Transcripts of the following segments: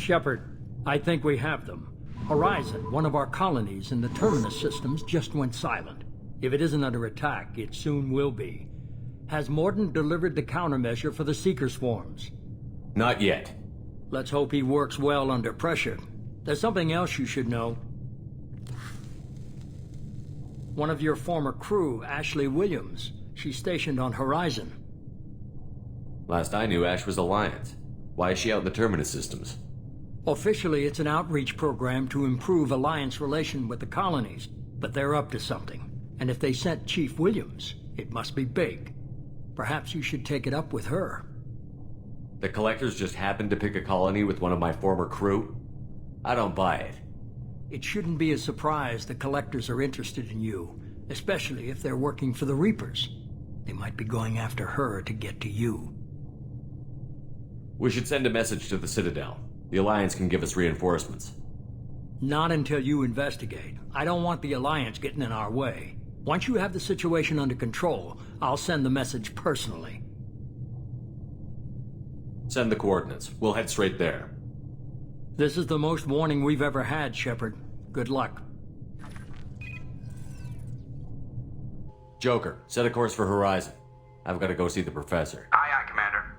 Shepard, I think we have them. Horizon, one of our colonies in the Terminus systems, just went silent. If it isn't under attack, it soon will be. Has Mordin delivered the countermeasure for the Seeker swarms? Not yet. Let's hope he works well under pressure. There's something else you should know. One of your former crew, Ashley Williams, she's stationed on Horizon. Last I knew, Ash was Alliance. Why is she out in the Terminus systems? Officially, it's an outreach program to improve Alliance relation with the colonies, but they're up to something. And if they sent Chief Williams, it must be big. Perhaps you should take it up with her. The Collectors just happened to pick a colony with one of my former crew? I don't buy it. It shouldn't be a surprise the Collectors are interested in you, especially if they're working for the Reapers. They might be going after her to get to you. We should send a message to the Citadel. The Alliance can give us reinforcements. Not until you investigate. I don't want the Alliance getting in our way. Once you have the situation under control, I'll send the message personally. Send the coordinates. We'll head straight there. This is the most warning we've ever had, Shepard. Good luck. Joker, set a course for Horizon. I've got to go see the Professor. Aye, aye, Commander.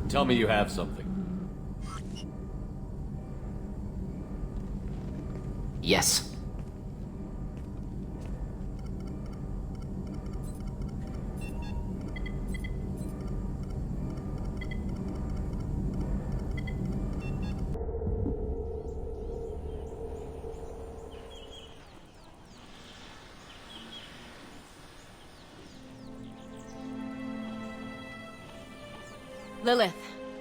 Tell me you have something. Yes. Lilith,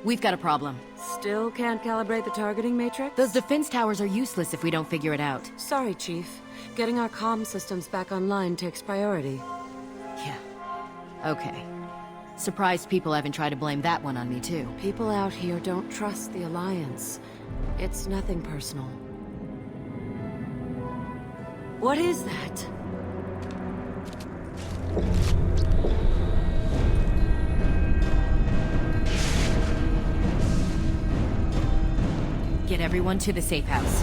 we've got a problem. Still can't calibrate the targeting matrix? Those defense towers are useless if we don't figure it out. Sorry, Chief. Getting our comm systems back online takes priority. Yeah. Okay. Surprised people haven't tried to blame that one on me, too. People out here don't trust the Alliance. It's nothing personal. What is that? Get everyone to the safe house.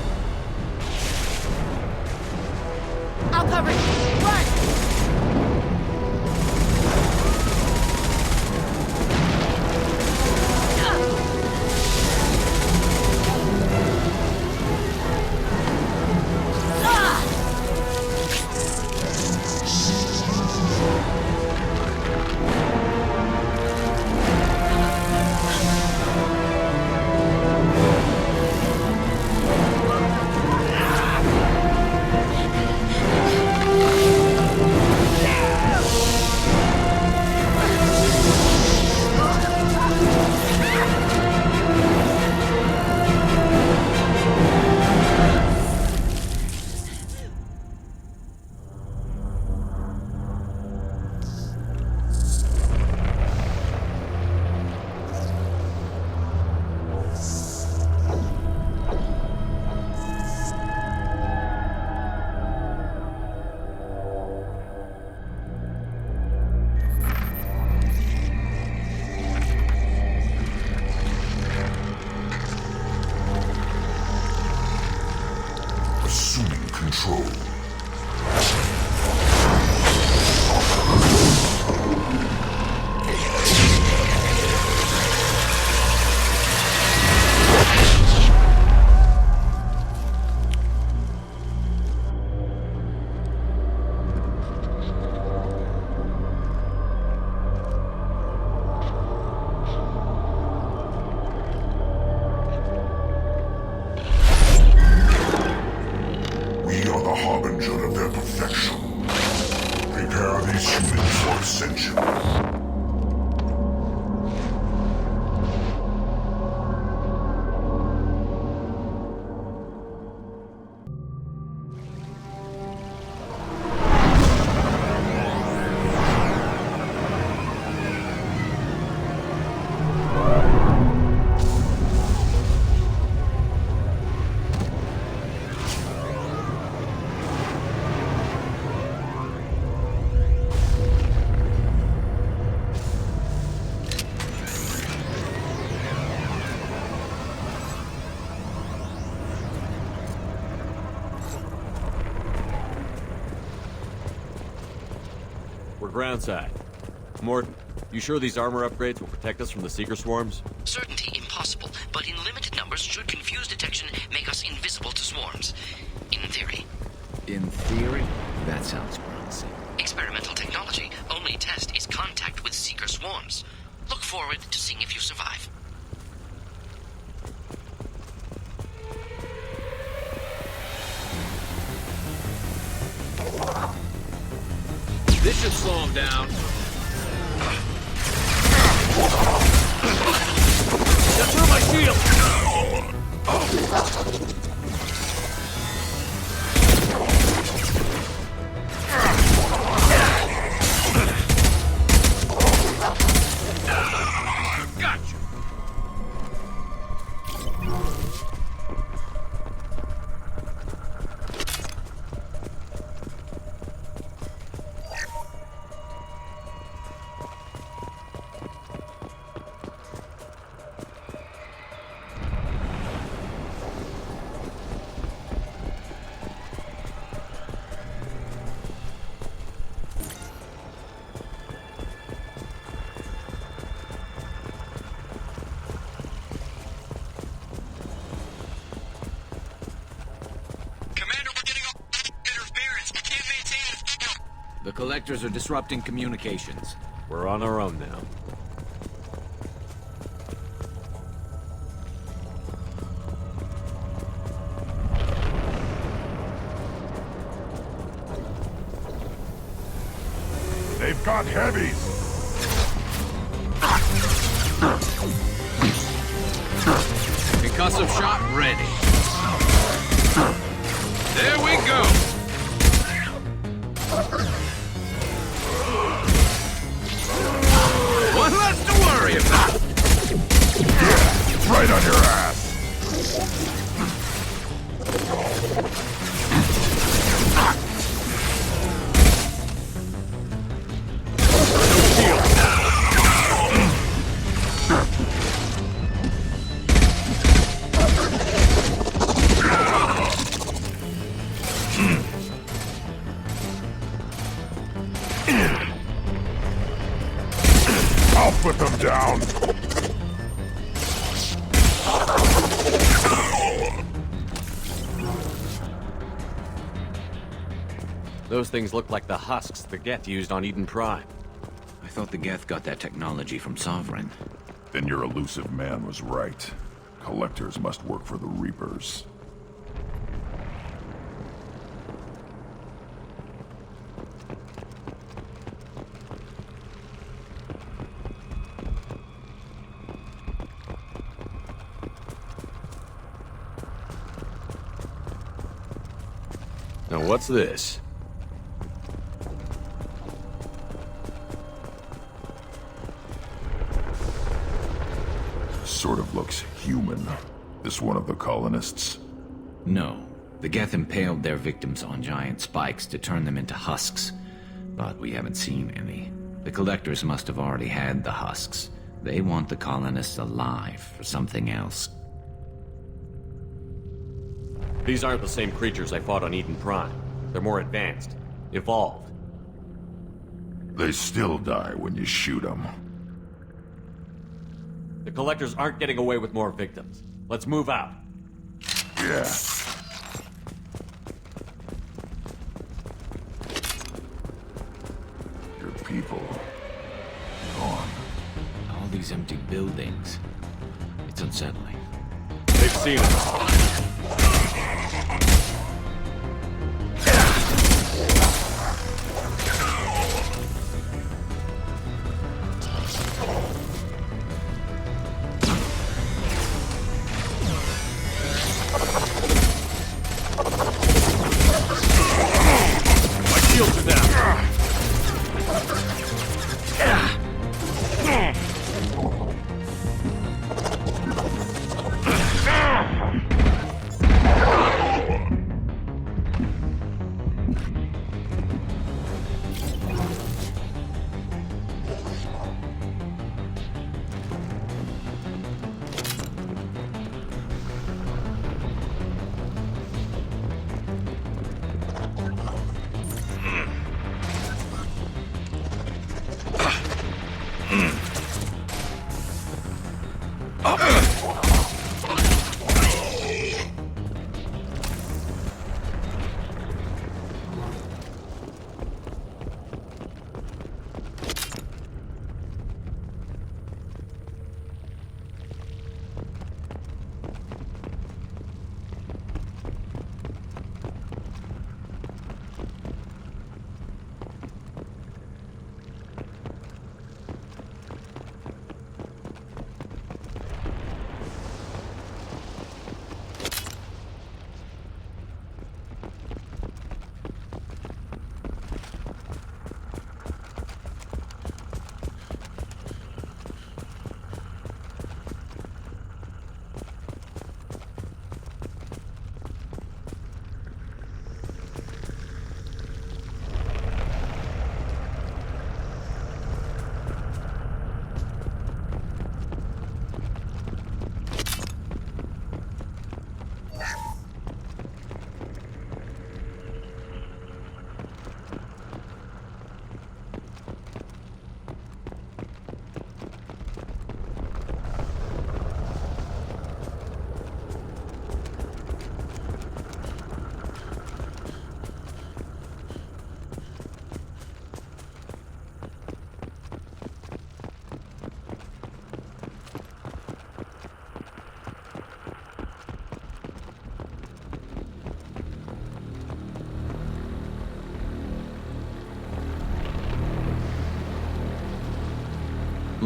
I'll cover you! Run! groundside. Morton, you sure these armor upgrades will protect us from the Seeker swarms? Certainty impossible, but in limited numbers should confuse detection make us invisible to swarms. In theory. In theory? That sounds promising. Experimental technology. Only test is contact with Seeker swarms. Look forward to seeing if you survive. This should slow him down. That's through my shield! Gotcha! The collectors are disrupting communications. We're on our own now. They've got heavies! Concussive shot ready. There we go! One less to worry about! Yeah, right on your ass! I'll put them down! Those things look like the husks the Geth used on Eden Prime. I thought the Geth got that technology from Sovereign. Then your elusive man was right. Collectors must work for the Reapers. Now what's this? Sort of looks human. This one of the colonists? No. The Geth impaled their victims on giant spikes to turn them into husks. But we haven't seen any. The collectors must have already had the husks. They want the colonists alive for something else. These aren't the same creatures I fought on Eden Prime. They're more advanced. Evolved. They still die when you shoot them. The collectors aren't getting away with more victims. Let's move out. Yeah. Your people... gone. All these empty buildings. It's unsettling. They've seen us.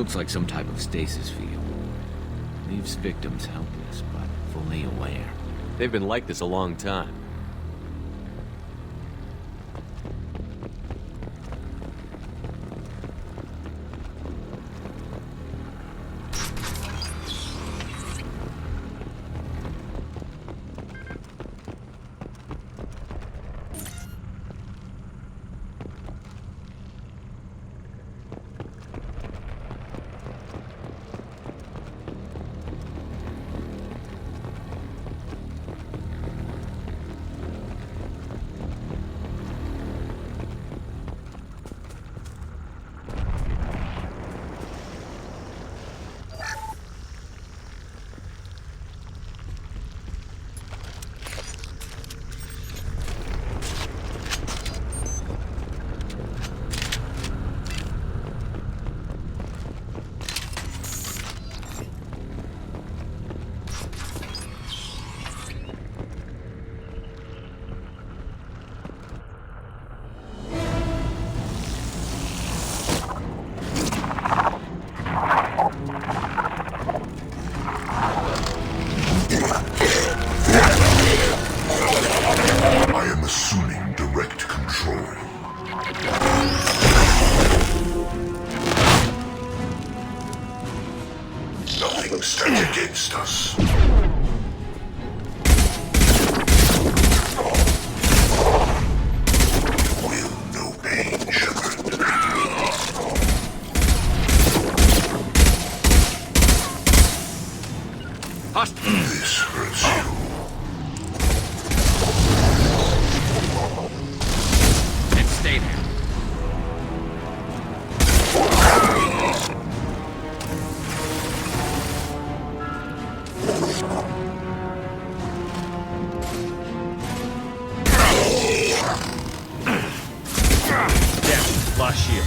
Looks like some type of stasis field. Leaves victims helpless, but fully aware. They've been like this a long time. Stand against us. Will no pain, Shepard. This hurts you. Let's stay there. Lost shield.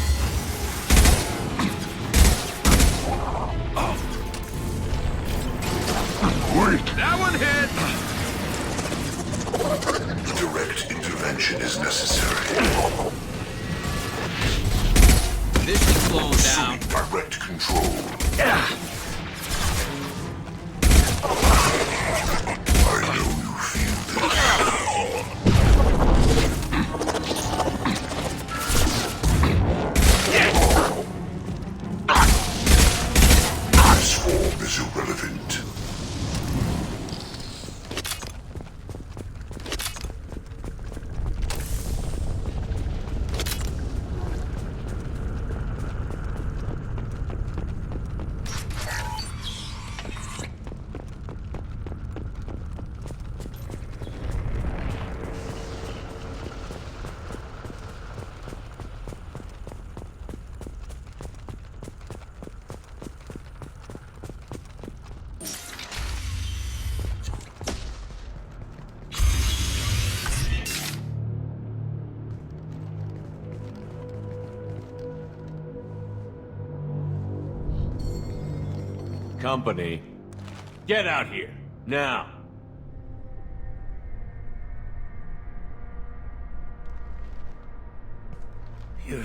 Wait! That one hit! Direct intervention is necessary. This should slow down. Assuming direct control. I know you feel this. This form is irrelevant. Company, get out here, now. You're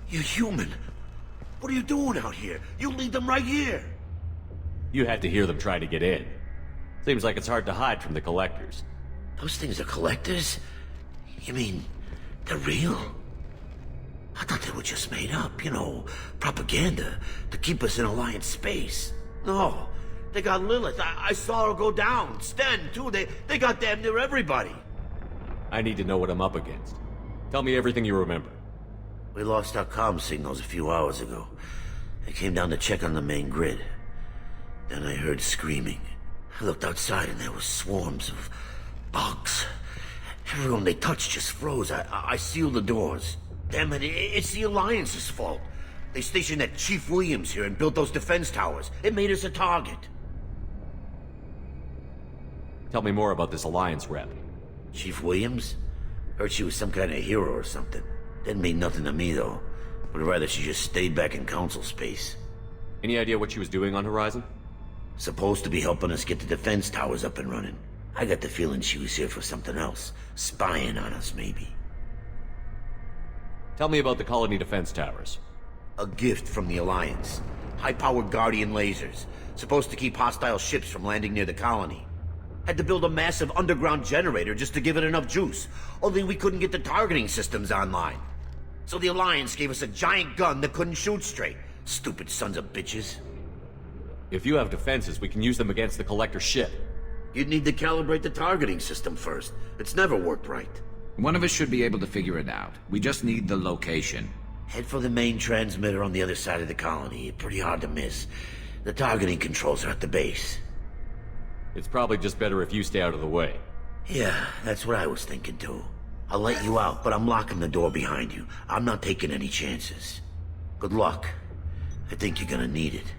human. What are you doing out here? You lead them right here. You had to hear them try to get in. Seems like it's hard to hide from the collectors. Those things are collectors? You mean, they're real? I thought they were just made up, you know, propaganda to keep us in Alliance space. No, they got Lilith. I saw her go down. Sten, too. They got damn near everybody. I need to know what I'm up against. Tell me everything you remember. We lost our comm signals a few hours ago. I came down to check on the main grid. Then I heard screaming. I looked outside and there were swarms of bugs. Everyone they touched just froze. I sealed the doors. Damn it, it's the Alliance's fault. They stationed that Chief Williams here and built those defense towers. It made us a target. Tell me more about this Alliance rep. Chief Williams? Heard she was some kind of hero or something. Didn't mean nothing to me, though. Would rather she just stayed back in Council space. Any idea what she was doing on Horizon? Supposed to be helping us get the defense towers up and running. I got the feeling she was here for something else. Spying on us, maybe. Tell me about the colony defense towers. A gift from the Alliance. High-powered Guardian lasers, supposed to keep hostile ships from landing near the colony. Had to build a massive underground generator just to give it enough juice. Only we couldn't get the targeting systems online. So the Alliance gave us a giant gun that couldn't shoot straight. Stupid sons of bitches. If you have defenses, we can use them against the Collector ship. You'd need to calibrate the targeting system first. It's never worked right. One of us should be able to figure it out. We just need the location. Head for the main transmitter on the other side of the colony. Pretty hard to miss. The targeting controls are at the base. It's probably just better if you stay out of the way. Yeah, that's what I was thinking too. I'll let you out, but I'm locking the door behind you. I'm not taking any chances. Good luck. I think you're gonna need it.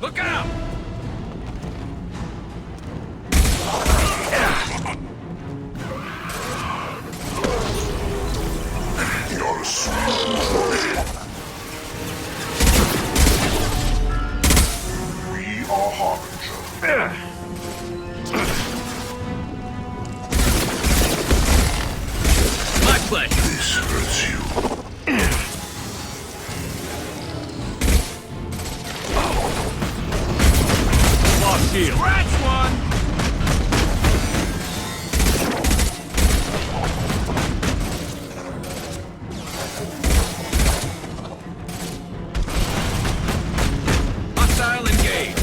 Look out! You're a sweet boy. We are Harbinger. My pleasure. This hurts you. Shield. Scratch one! Hostile engaged.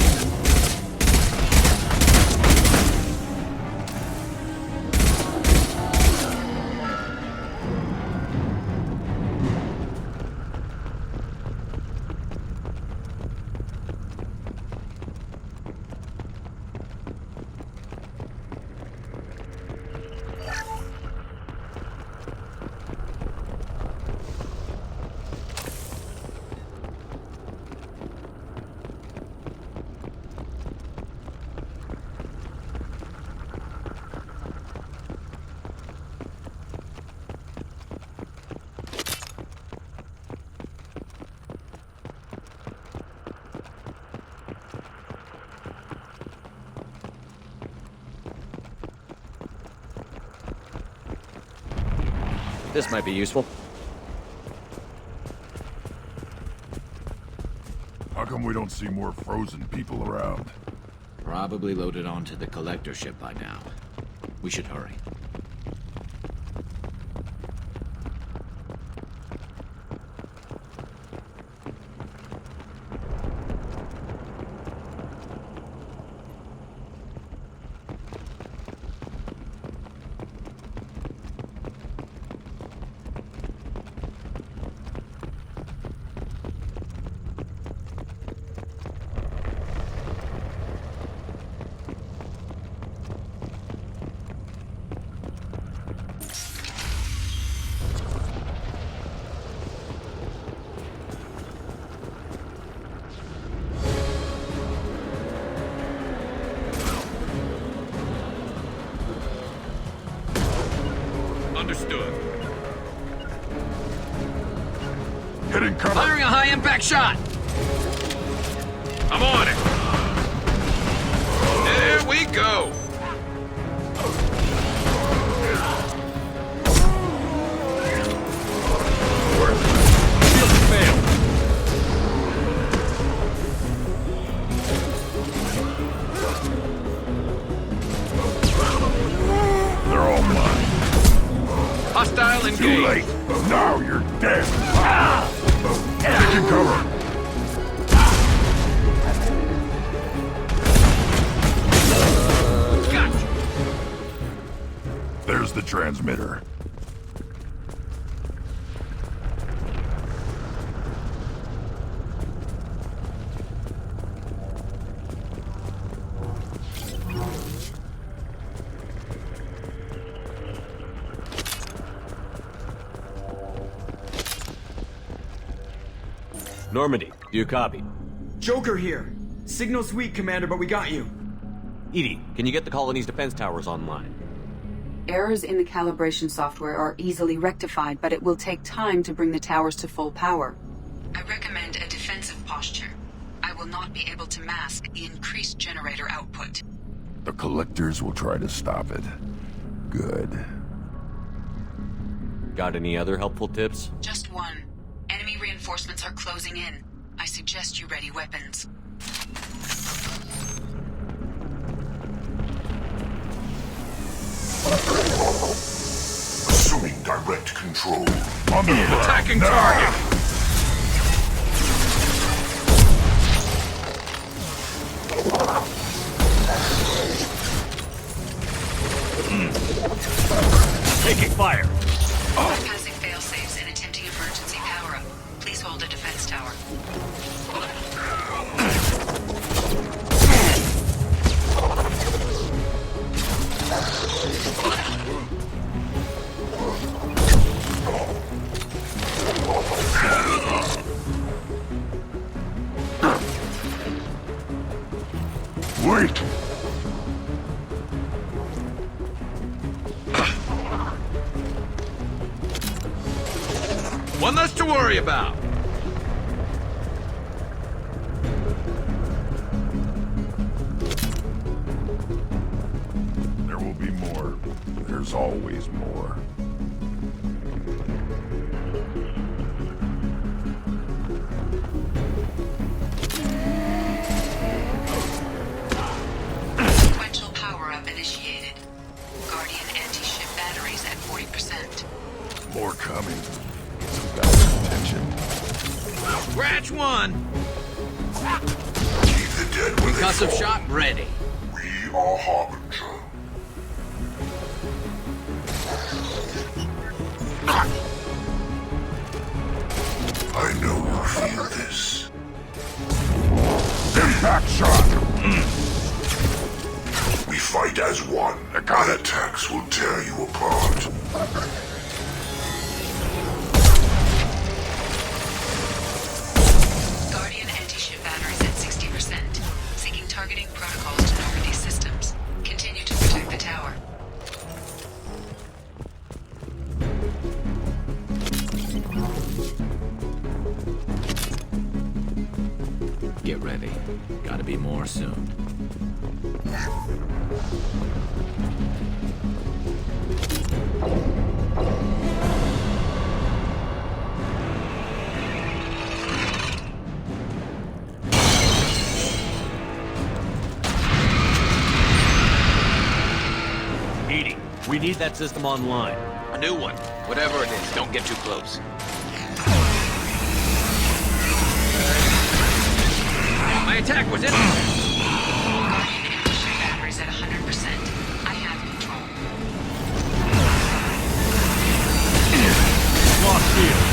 This might be useful. How come we don't see more frozen people around? Probably loaded onto the collector ship by now. We should hurry. Understood. Hitting cover. Firing a high-impact shot! I'm on it! There we go! Shield failed. They're all mine. Hostile engaged. Too late. Now you're dead. Taking cover. Gotcha. There's the transmitter. Normandy, do you copy? Joker here. Signal's weak, Commander, but we got you. Edie, can you get the colony's defense towers online? Errors in the calibration software are easily rectified, but it will take time to bring the towers to full power. I recommend a defensive posture. I will not be able to mask the increased generator output. The collectors will try to stop it. Good. Got any other helpful tips? Just one. Enemy reinforcements are closing in. I suggest you ready weapons. Assuming direct control. On the ground. Attacking target! Taking fire. Bypassing failsafes and attempting emergency power-up. Please hold a defense tower. Wait! One less to worry about. There will be more. There's always more. Sequential power-up initiated. Guardian anti-ship batteries at 40%. More coming. Some better attention. Scratch one. Keep the dead where they Concussive fall. shot ready. We are Harbinger. I know you feel this. Impact shot! We fight as one. My attacks will tear you apart. Guardian anti-ship batteries at 60%. Seeking targeting protocols to Normandy systems. Continue to protect the tower. Get ready. Gotta be more soon. Edie, we need that system online. A new one. Whatever it is, don't get too close. My attack was in. Guardian anti-ship batteries at 100%. I have control. Lost field.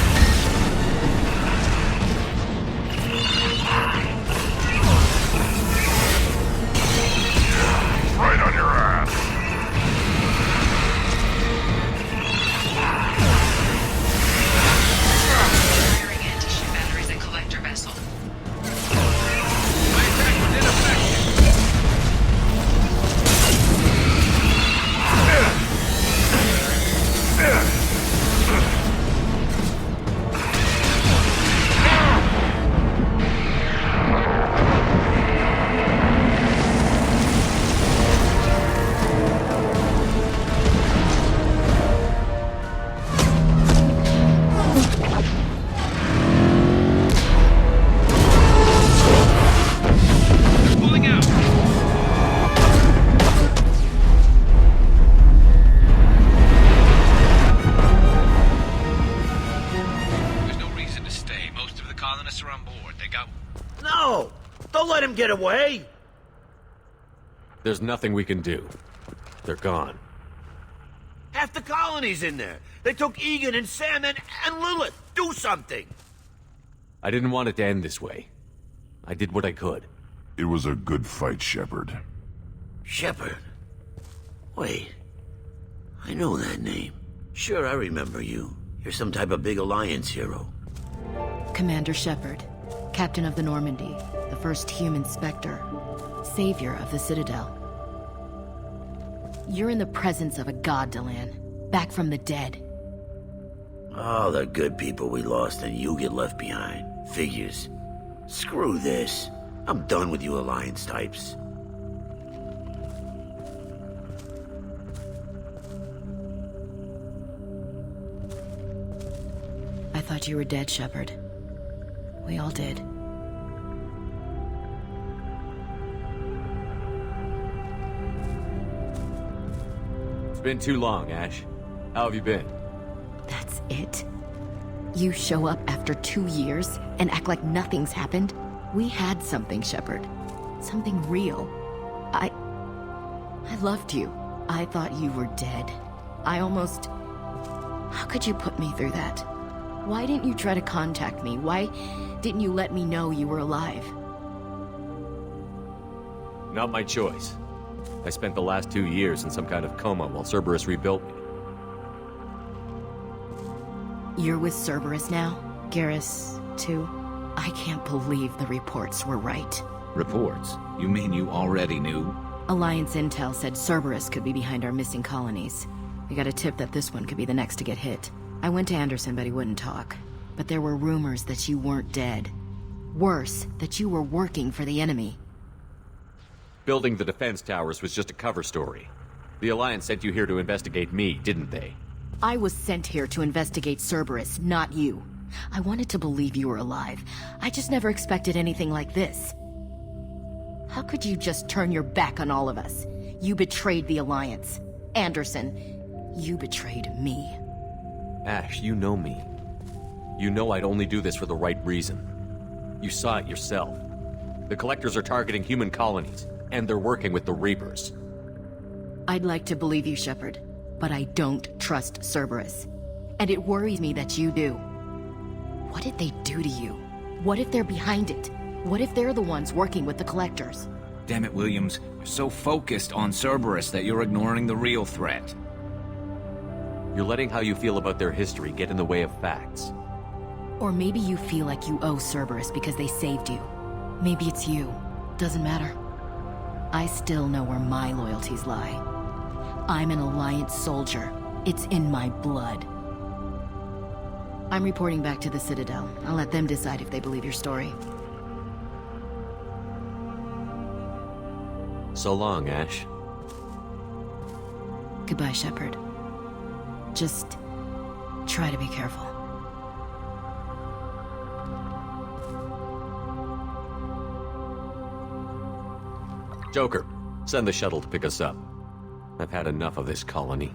Right on your ass. Firing anti-ship batteries at collector vessel. My attack was ineffective. They're pulling out. There's no reason to stay. Most of the colonists are on board. They got... No! Don't let him get away! There's nothing we can do. They're gone. Half the colony's in there. They took Egan and Sam and Lilith. Do something! I didn't want it to end this way. I did what I could. It was a good fight, Shepard. Shepard? Wait. I know that name. Sure, I remember you. You're some type of big Alliance hero. Commander Shepard, Captain of the Normandie, the first human Spectre, savior of the Citadel. You're in the presence of a god, Delan. Back from the dead. All the good people we lost and you get left behind. Figures. Screw this. I'm done with you Alliance types. I thought you were dead, Shepard. We all did. It's been too long, Ash. How have you been? That's it? You show up after 2 years and act like nothing's happened? We had something, Shepard. Something real. I loved you. I thought you were dead. I almost... How could you put me through that? Why didn't you try to contact me? Why didn't you let me know you were alive? Not my choice. I spent the last 2 years in some kind of coma while Cerberus rebuilt me. You're with Cerberus now? Garrus, too? I can't believe the reports were right. Reports? You mean you already knew? Alliance intel said Cerberus could be behind our missing colonies. We got a tip that this one could be the next to get hit. I went to Anderson, but he wouldn't talk. But there were rumors that you weren't dead. Worse, that you were working for the enemy. Building the defense towers was just a cover story. The Alliance sent you here to investigate me, didn't they? I was sent here to investigate Cerberus, not you. I wanted to believe you were alive. I just never expected anything like this. How could you just turn your back on all of us? You betrayed the Alliance. Anderson, you betrayed me. Ash, you know me. You know I'd only do this for the right reason. You saw it yourself. The Collectors are targeting human colonies, and they're working with the Reapers. I'd like to believe you, Shepard, but I don't trust Cerberus. And it worries me that you do. What did they do to you? What if they're behind it? What if they're the ones working with the Collectors? Damn it, Williams. You're so focused on Cerberus that you're ignoring the real threat. You're letting how you feel about their history get in the way of facts. Or maybe you feel like you owe Cerberus because they saved you. Maybe it's you. Doesn't matter. I still know where my loyalties lie. I'm an Alliance soldier. It's in my blood. I'm reporting back to the Citadel. I'll let them decide if they believe your story. So long, Ash. Goodbye, Shepard. Just try to be careful. Joker, send the shuttle to pick us up. I've had enough of this colony.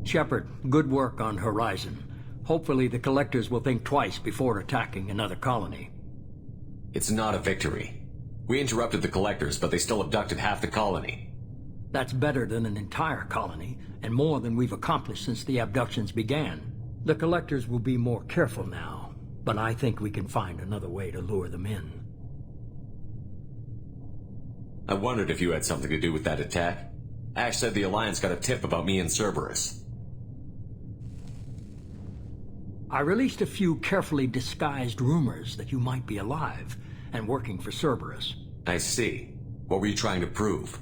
Shepard, good work on Horizon. Hopefully the Collectors will think twice before attacking another colony. It's not a victory. We interrupted the Collectors, but they still abducted half the colony. That's better than an entire colony, and more than we've accomplished since the abductions began. The Collectors will be more careful now, but I think we can find another way to lure them in. I wondered if you had something to do with that attack. Ash said the Alliance got a tip about me and Cerberus. I released a few carefully disguised rumors that you might be alive and working for Cerberus. I see. What were you trying to prove?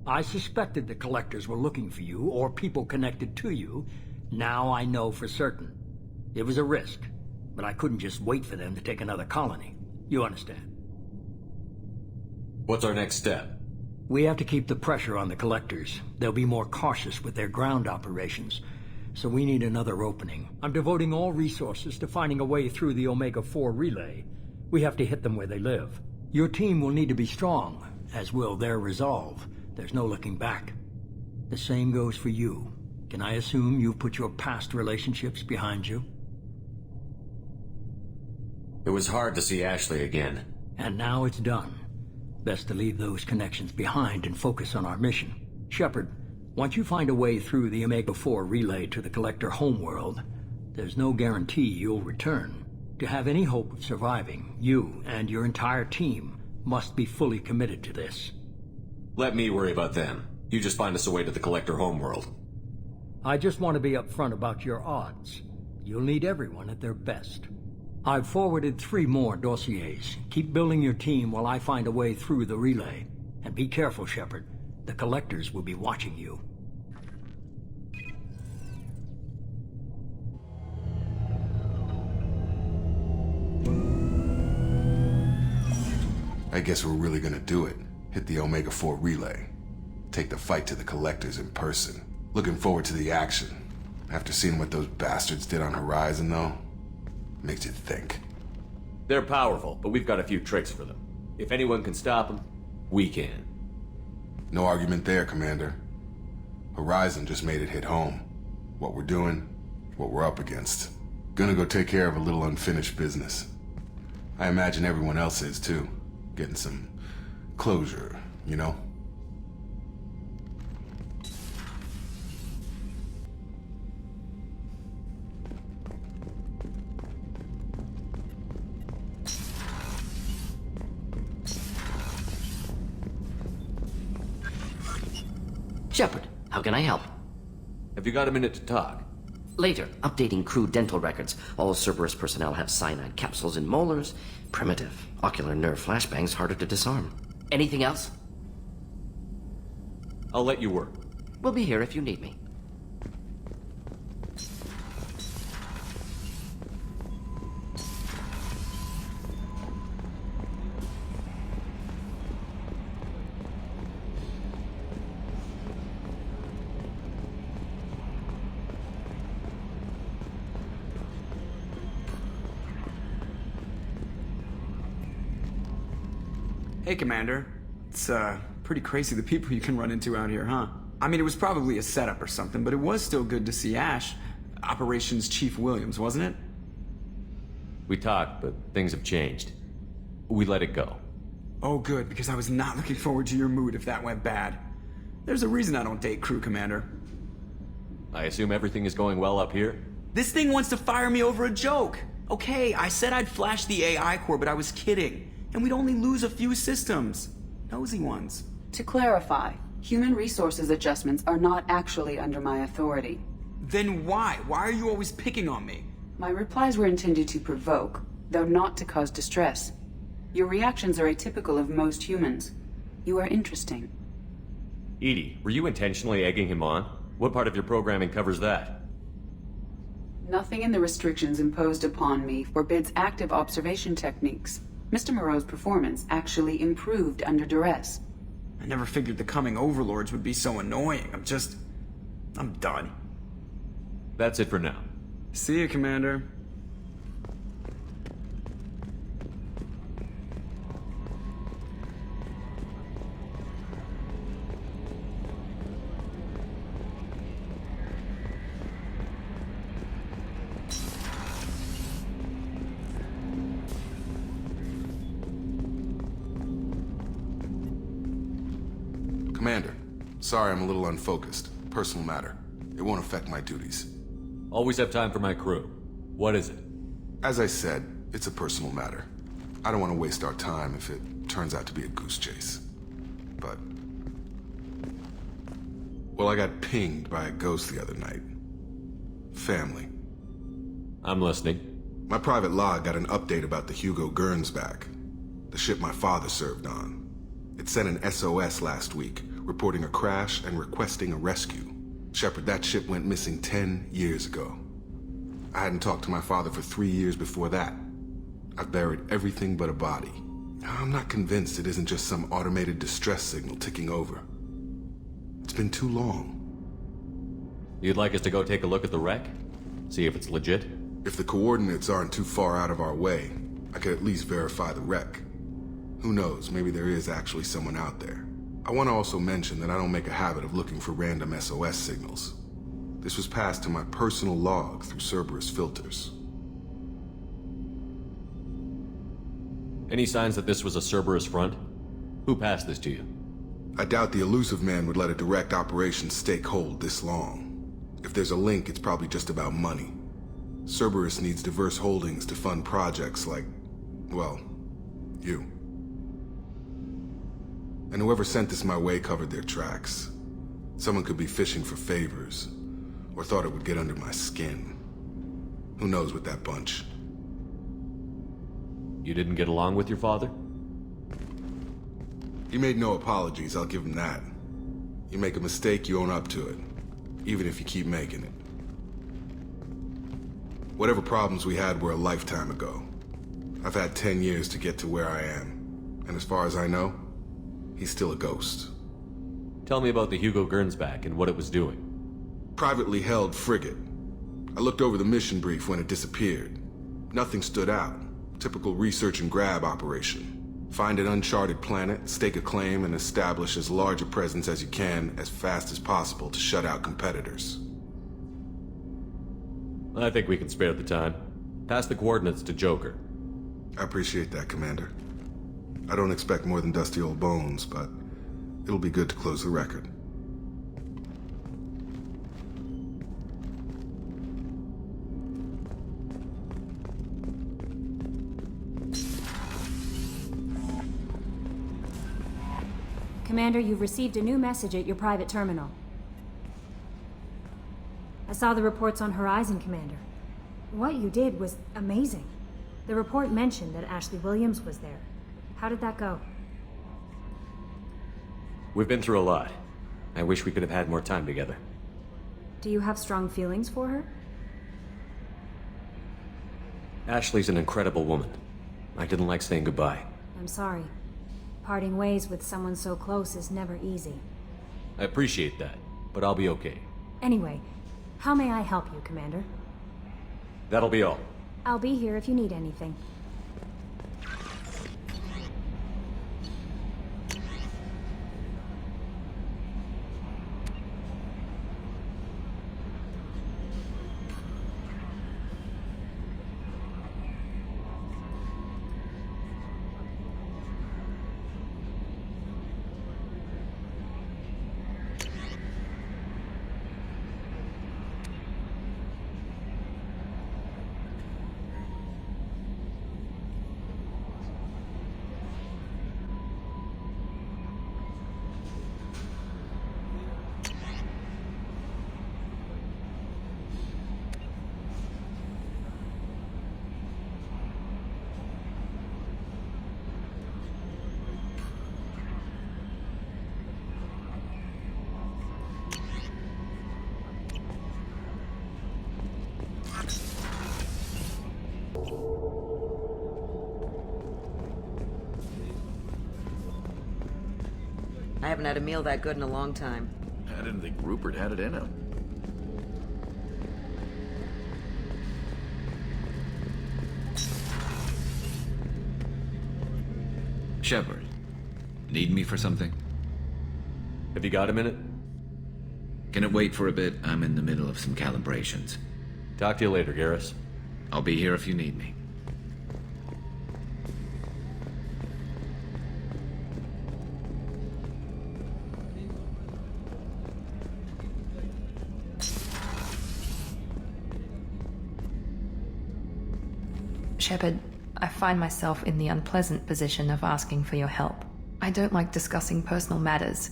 I suspected the Collectors were looking for you or people connected to you. Now I know for certain. It was a risk, but I couldn't just wait for them to take another colony. You understand? What's our next step? We have to keep the pressure on the Collectors. They'll be more cautious with their ground operations. So we need another opening. I'm devoting all resources to finding a way through the Omega-4 relay. We have to hit them where they live. Your team will need to be strong, as will their resolve. There's no looking back. The same goes for you. Can I assume you've put your past relationships behind you? It was hard to see Ashley again. And now it's done. Best to leave those connections behind and focus on our mission. Shepard, once you find a way through the Omega-4 relay to the Collector homeworld, there's no guarantee you'll return. To have any hope of surviving, you and your entire team must be fully committed to this. Let me worry about them. You just find us a way to the Collector homeworld. I just want to be upfront about your odds. You'll need everyone at their best. I've forwarded 3 more dossiers. Keep building your team while I find a way through the relay. And be careful, Shepard. The Collectors will be watching you. I guess we're really gonna do it. Hit the Omega-4 relay. Take the fight to the Collectors in person. Looking forward to the action. After seeing what those bastards did on Horizon, though, makes you think. They're powerful, but we've got a few tricks for them. If anyone can stop them, we can. No argument there, Commander. Horizon just made it hit home. What we're doing, what we're up against. Gonna go take care of a little unfinished business. I imagine everyone else is, too. Getting some closure, you know? Shepard, how can I help? Have you got a minute to talk? Later, updating crew dental records. All Cerberus personnel have cyanide capsules in molars. Primitive. Ocular nerve flashbangs harder to disarm. Anything else? I'll let you work. We'll be here if you need me. Hey, Commander. It's, pretty crazy the people you can run into out here, huh? I mean, it was probably a setup or something, but it was still good to see Ash. Operations Chief Williams, wasn't it? We talked, but things have changed. We let it go. Oh, good, because I was not looking forward to your mood if that went bad. There's a reason I don't date crew, Commander. I assume everything is going well up here? This thing wants to fire me over a joke. Okay, I said I'd flash the AI core, but I was kidding. And we'd only lose a few systems. Nosy ones. To clarify, human resources adjustments are not actually under my authority. Then why? Why are you always picking on me? My replies were intended to provoke, though not to cause distress. Your reactions are atypical of most humans. You are interesting. Edie, were you intentionally egging him on? What part of your programming covers that? Nothing in the restrictions imposed upon me forbids active observation techniques. Mr. Moreau's performance actually improved under duress. I never figured the coming overlords would be so annoying. I'm done. That's it for now. See you, Commander. Commander, sorry I'm a little unfocused. Personal matter. It won't affect my duties. Always have time for my crew. What is it? As I said, it's a personal matter. I don't want to waste our time if it turns out to be a goose chase. But... well, I got pinged by a ghost the other night. Family. I'm listening. My private log got an update about the Hugo Gurns back. The ship my father served on. It sent an SOS last week, reporting a crash and requesting a rescue. Shepard, that ship went missing 10 years ago. I hadn't talked to my father for 3 years before that. I've buried everything but a body. I'm not convinced it isn't just some automated distress signal ticking over. It's been too long. You'd like us to go take a look at the wreck? See if it's legit? If the coordinates aren't too far out of our way, I could at least verify the wreck. Who knows, maybe there is actually someone out there. I want to also mention that I don't make a habit of looking for random SOS signals. This was passed to my personal log through Cerberus filters. Any signs that this was a Cerberus front? Who passed this to you? I doubt the elusive man would let a direct operation stake hold this long. If there's a link, it's probably just about money. Cerberus needs diverse holdings to fund projects like, well, you. And whoever sent this my way covered their tracks. Someone could be fishing for favors, or thought it would get under my skin. Who knows with that bunch? You didn't get along with your father? He made no apologies, I'll give him that. You make a mistake, you own up to it. Even if you keep making it. Whatever problems we had were a lifetime ago. I've had 10 years to get to where I am. And as far as I know, he's still a ghost. Tell me about the Hugo Gernsback and what it was doing. Privately held frigate. I looked over the mission brief when it disappeared. Nothing stood out. Typical research and grab operation. Find an uncharted planet, stake a claim, and establish as large a presence as you can as fast as possible to shut out competitors. I think we can spare the time. Pass the coordinates to Joker. I appreciate that, Commander. I don't expect more than dusty old bones, but it'll be good to close the record. Commander, you've received a new message at your private terminal. I saw the reports on Horizon, Commander. What you did was amazing. The report mentioned that Ashley Williams was there. How did that go? We've been through a lot. I wish we could have had more time together. Do you have strong feelings for her? Ashley's an incredible woman. I didn't like saying goodbye. I'm sorry. Parting ways with someone so close is never easy. I appreciate that, but I'll be okay. Anyway, how may I help you, Commander? That'll be all. I'll be here if you need anything. I haven't had a meal that good in a long time. I didn't think Rupert had it in him. Shepard, need me for something? Have you got a minute? Can it wait for a bit? I'm in the middle of some calibrations. Talk to you later, Garrus. I'll be here if you need me. Shepard, I find myself in the unpleasant position of asking for your help. I don't like discussing personal matters,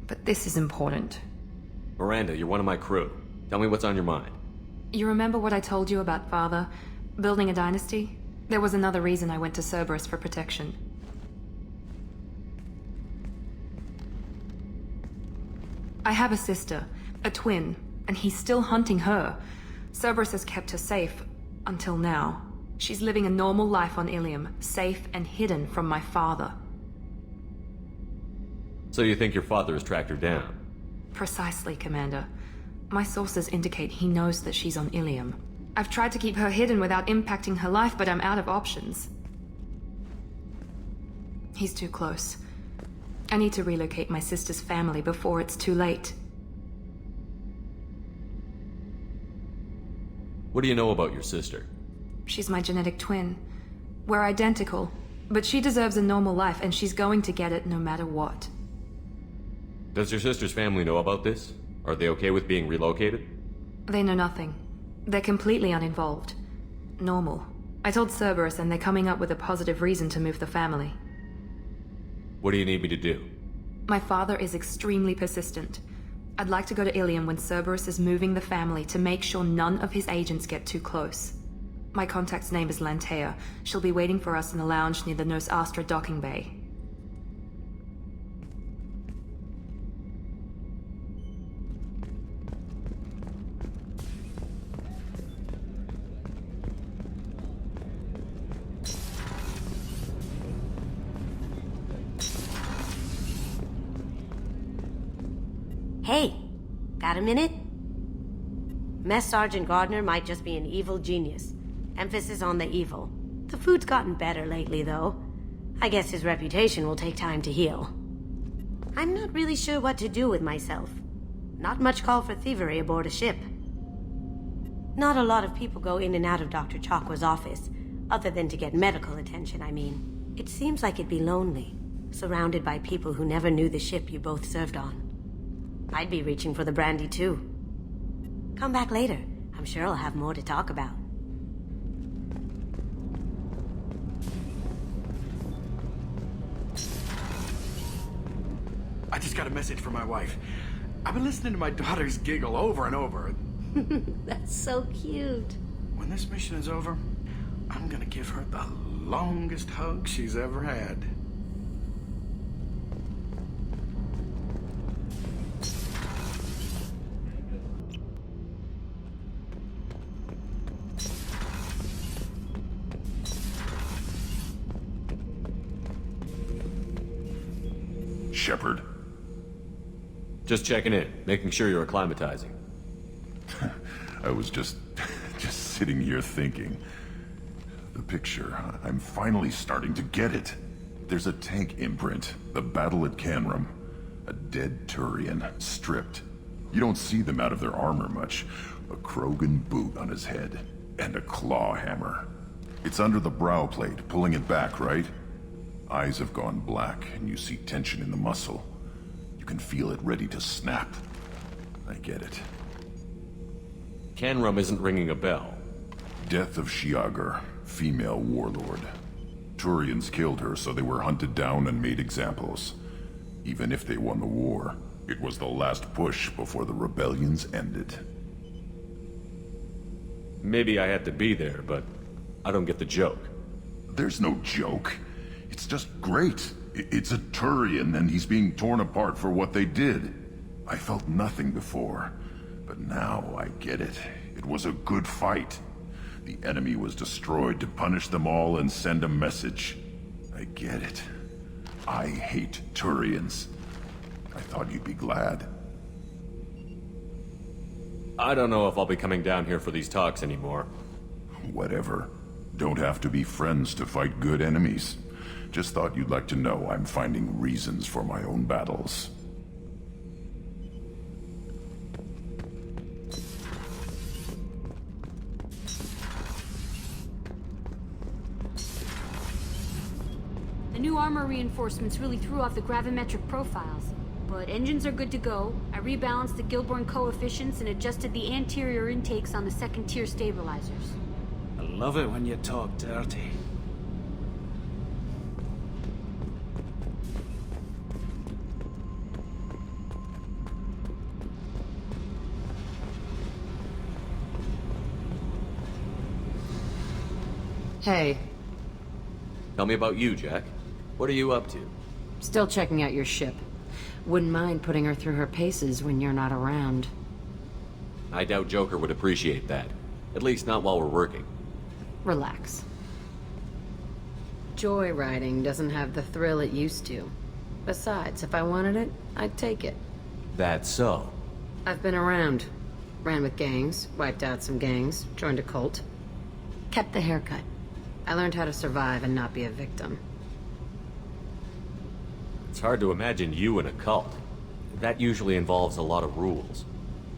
but this is important. Miranda, you're one of my crew. Tell me what's on your mind. You remember what I told you about Father? Building a dynasty? There was another reason I went to Cerberus for protection. I have a sister, a twin, and he's still hunting her. Cerberus has kept her safe, until now. She's living a normal life on Ilium, safe and hidden from my father. So you think your father has tracked her down? Precisely, Commander. My sources indicate he knows that she's on Ilium. I've tried to keep her hidden without impacting her life, but I'm out of options. He's too close. I need to relocate my sister's family before it's too late. What do you know about your sister? She's my genetic twin. We're identical, But she deserves a normal life, and she's going to get it no matter what. Does your sister's family know about this? Are they okay with being relocated? They know nothing. They're completely uninvolved. Normal. I told Cerberus, and they're coming up with a positive reason to move the family. What do you need me to do? My father is extremely persistent. I'd like to go to Ilium when Cerberus is moving the family to make sure none of his agents get too close. My contact's name is Lantea. She'll be waiting for us in the lounge near the Nos Astra docking bay. Hey, got a minute? Mess Sergeant Gardner might just be an evil genius. Emphasis on the evil. The food's gotten better lately, though. I guess his reputation will take time to heal. I'm not really sure what to do with myself. Not much call for thievery aboard a ship. Not a lot of people go in and out of Dr. Chakwa's office, other than to get medical attention, I mean. It seems like it'd be lonely, surrounded by people who never knew the ship you both served on. I'd be reaching for the brandy, too. Come back later. I'm sure I'll have more to talk about. I just got a message from my wife. I've been listening to my daughters giggle over and over. That's so cute. When this mission is over, I'm gonna give her the longest hug she's ever had. Shepard. Just checking in, making sure you're acclimatizing. I was just sitting here thinking. The picture, I'm finally starting to get it. There's a tank imprint, the battle at Canrum. A dead Turian, stripped. You don't see them out of their armor much. A Krogan boot on his head, and a claw hammer. It's under the brow plate, pulling it back, right? Eyes have gone black, and you see tension in the muscle. You can feel it ready to snap. I get it. Canrum isn't ringing a bell. Death of Shiagar, female warlord. Turians killed her, so they were hunted down and made examples. Even if they won the war, it was the last push before the rebellions ended. Maybe I had to be there, but I don't get the joke. There's no joke. It's just great. It's a Turian, and he's being torn apart for what they did. I felt nothing before, but now I get it. It was a good fight. The enemy was destroyed to punish them all and send a message. I get it. I hate Turians. I thought you'd be glad. I don't know if I'll be coming down here for these talks anymore. Whatever. Don't have to be friends to fight good enemies. Just thought you'd like to know I'm finding reasons for my own battles. The new armor reinforcements really threw off the gravimetric profiles. But engines are good to go. I rebalanced the Gilborn coefficients and adjusted the anterior intakes on the second-tier stabilizers. I love it when you talk dirty. Hey. Tell me about you, Jack. What are you up to? Still checking out your ship. Wouldn't mind putting her through her paces when you're not around. I doubt Joker would appreciate that. At least not while we're working. Relax. Joyriding doesn't have the thrill it used to. Besides, if I wanted it, I'd take it. That's so. I've been around. Ran with gangs, wiped out some gangs, joined a cult. Kept the haircut. I learned how to survive and not be a victim. It's hard to imagine you in a cult. That usually involves a lot of rules.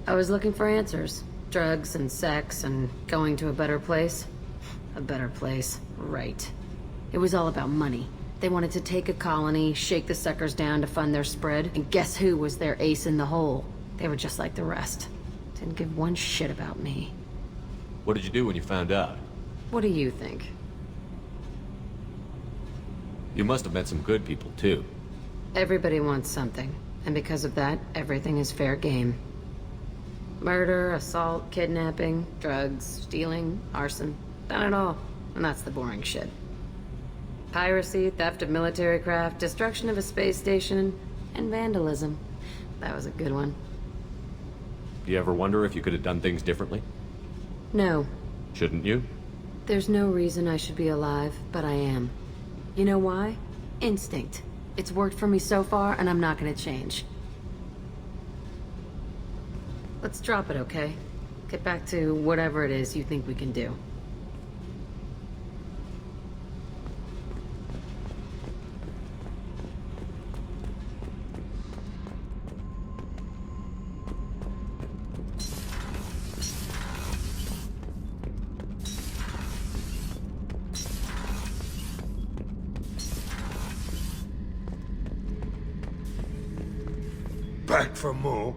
I was looking for answers. Drugs and sex and going to a better place. A better place, right. It was all about money. They wanted to take a colony, shake the suckers down to fund their spread, and guess who was their ace in the hole? They were just like the rest. Didn't give one shit about me. What did you do when you found out? What do you think? You must have met some good people, too. Everybody wants something, and because of that, everything is fair game. Murder, assault, kidnapping, drugs, stealing, arson. Done it all. And that's the boring shit. Piracy, theft of military craft, destruction of a space station, and vandalism. That was a good one. Do you ever wonder if you could have done things differently? No. Shouldn't you? There's no reason I should be alive, but I am. You know why? Instinct. It's worked for me so far, and I'm not gonna change. Let's drop it, okay? Get back to whatever it is you think we can do. Back from more?